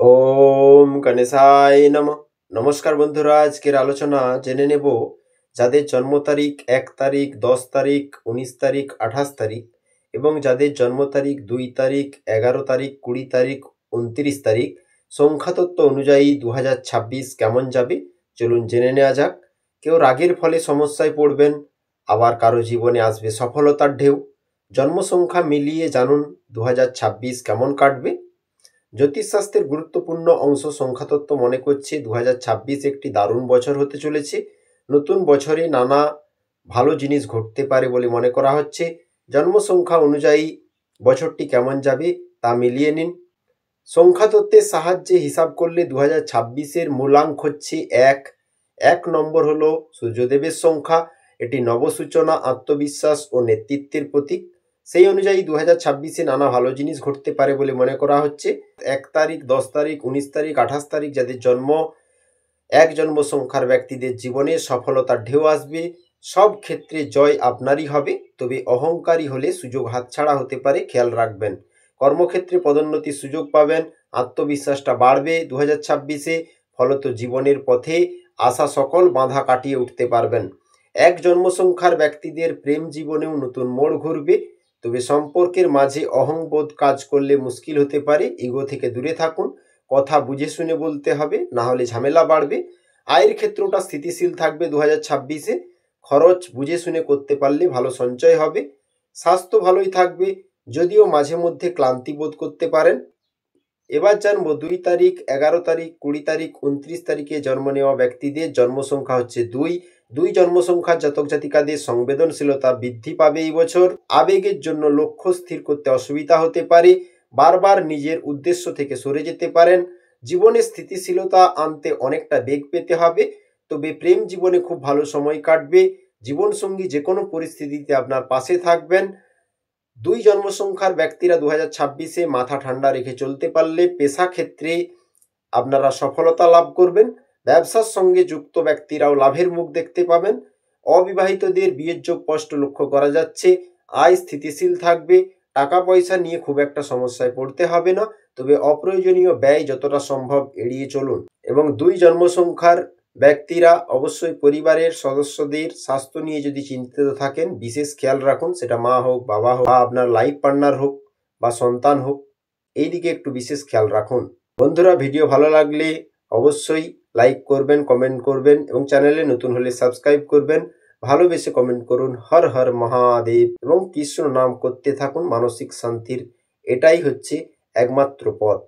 ওম গণেশায় নমঃ। নমস্কার বন্ধুরা, আজকের আলোচনা জেনে নেব যাদের জন্ম তারিখ 1 তারিখ, 10 তারিখ, 19 তারিখ, 28 তারিখ এবং যাদের জন্ম তারিখ 2 তারিখ, 11 তারিখ, 20 তারিখ, 29 তারিখ সংখ্যাতত্ত্ব অনুযায়ী 2026 কেমন যাবে চলুন জেনে নেওয়া যাক। কেউ রাগের ফলে সমস্যায় পড়বেন, আবার কারো জীবনে আসবে সফলতার ঢেউ। জন্ম সংখ্যা মিলিয়ে জানুন 2026 কেমন কাটবে। জ্যোতিষশাস্ত্রের গুরুত্বপূর্ণ অংশ সংখ্যাতত্ত্ব মনে করছে 2026 একটি দারুণ বছর হতে চলেছে। নতুন বছরে নানা ভালো জিনিস ঘটতে পারে বলে মনে করা হচ্ছে। জন্ম সংখ্যা অনুযায়ী বছরটি কেমন যাবে তা মিলিয়ে নিন। সংখ্যাতত্ত্বের সাহায্যে হিসাব করলে 2026-এর মূলাঙ্ক হচ্ছে 1। 1 নম্বর হলো সূর্যদেবের সংখ্যা। এটি নবসূচনা, আত্মবিশ্বাস ও নেতৃত্বের প্রতীক। সেই অনুযায়ী 2026-এ নানা ভালো জিনিস ঘটতে পারে বলে মনে করা হচ্ছে। 1 তারিখ, 10 তারিখ, 19 তারিখ, 28 তারিখ যাদের জন্ম, এক জন্ম সংখ্যার ব্যক্তিদের জীবনে সফলতার ঢেউ আসবে। সব ক্ষেত্রে জয় আপনারই হবে, তবে অহংকারী হলে সুযোগ হাতছাড়া হতে পারে, খেয়াল রাখবেন। কর্মক্ষেত্রে পদোন্নতির সুযোগ পাবেন, আত্মবিশ্বাসটা বাড়বে 2026-এ। ফলত জীবনের পথে আসা সকল বাধা কাটিয়ে উঠতে পারবেন। এক জন্ম সংখ্যার ব্যক্তিদের প্রেম জীবনেও নতুন মোড় ঘুরবে, তবে সম্পর্কের মাঝে অহংবোধ কাজ করলে মুশকিল হতে পারে। ইগো থেকে দূরে থাকুন, কথা বুঝে শুনে বলতে হবে, না হলে ঝামেলা বাড়বে। আয়ের ক্ষেত্রটা স্থিতিশীল থাকবে 2026-এ। খরচ বুঝে শুনে করতে পারলে ভালো সঞ্চয় হবে। স্বাস্থ্য ভালোই থাকবে, যদিও মাঝে মধ্যে ক্লান্তি বোধ করতে পারেন। এবার জানবো 2 তারিখ, 11 তারিখ, 20 তারিখ, 29 তারিখে জন্ম নেওয়া ব্যক্তিদের জন্ম সংখ্যা হচ্ছে 2। 2 জন্ম সংখ্যার জাতক জাতিকাদের সংবেদনশীলতা বৃদ্ধি পাবে এই বছর। আবেগের জন্য লক্ষ্য স্থির করতে অসুবিধা হতে পারে, বারবার নিজের উদ্দেশ্য থেকে সরে যেতে পারেন। জীবনে স্থিতিশীলতা আনতে অনেকটা বেগ পেতে হবে, তবে প্রেম জীবনে খুব ভালো সময় কাটবে। জীবনসঙ্গী যে কোনো পরিস্থিতিতে আপনার পাশে থাকবেন। 2 জন্ম সংখ্যার ব্যক্তিরা 2026-এ মাথা ঠান্ডা রেখে চলতে পারলে পেশা ক্ষেত্রে আপনারা সফলতা লাভ করবেন। ব্যবসার সঙ্গে যুক্ত ব্যক্তিরাও লাভের মুখ দেখতে পাবেন। অবিবাহিতদের বিয়ের যোগ স্পষ্ট লক্ষ্য করা যাচ্ছে। আয় স্থিতিশীল থাকবে, টাকা পয়সা নিয়ে খুব একটা সমস্যায় পড়তে হবে না, তবে অপ্রয়োজনীয় ব্যয় যতটা সম্ভব এড়িয়ে চলুন। এবং 2 জন্ম সংখ্যার ব্যক্তিরা অবশ্যই পরিবারের সদস্যদের স্বাস্থ্য নিয়ে যদি চিন্তিত থাকেন, বিশেষ খেয়াল রাখুন, সেটা মা হোক, বাবা হোক, বা আপনার লাইফ পার্টনার হোক, বা সন্তান হোক, এই দিকে একটু বিশেষ খেয়াল রাখুন। বন্ধুরা, ভিডিও ভালো লাগলে অবশ্যই লাইক করবেন, কমেন্ট করবেন এবং চ্যানেলে নতুন হলে সাবস্ক্রাইব করবেন। ভালোবেসে কমেন্ট করুন হর হর মহাদেব এবং কৃষ্ণ নাম করতে থাকুন। মানসিক শান্তির এটাই হচ্ছে একমাত্র পথ।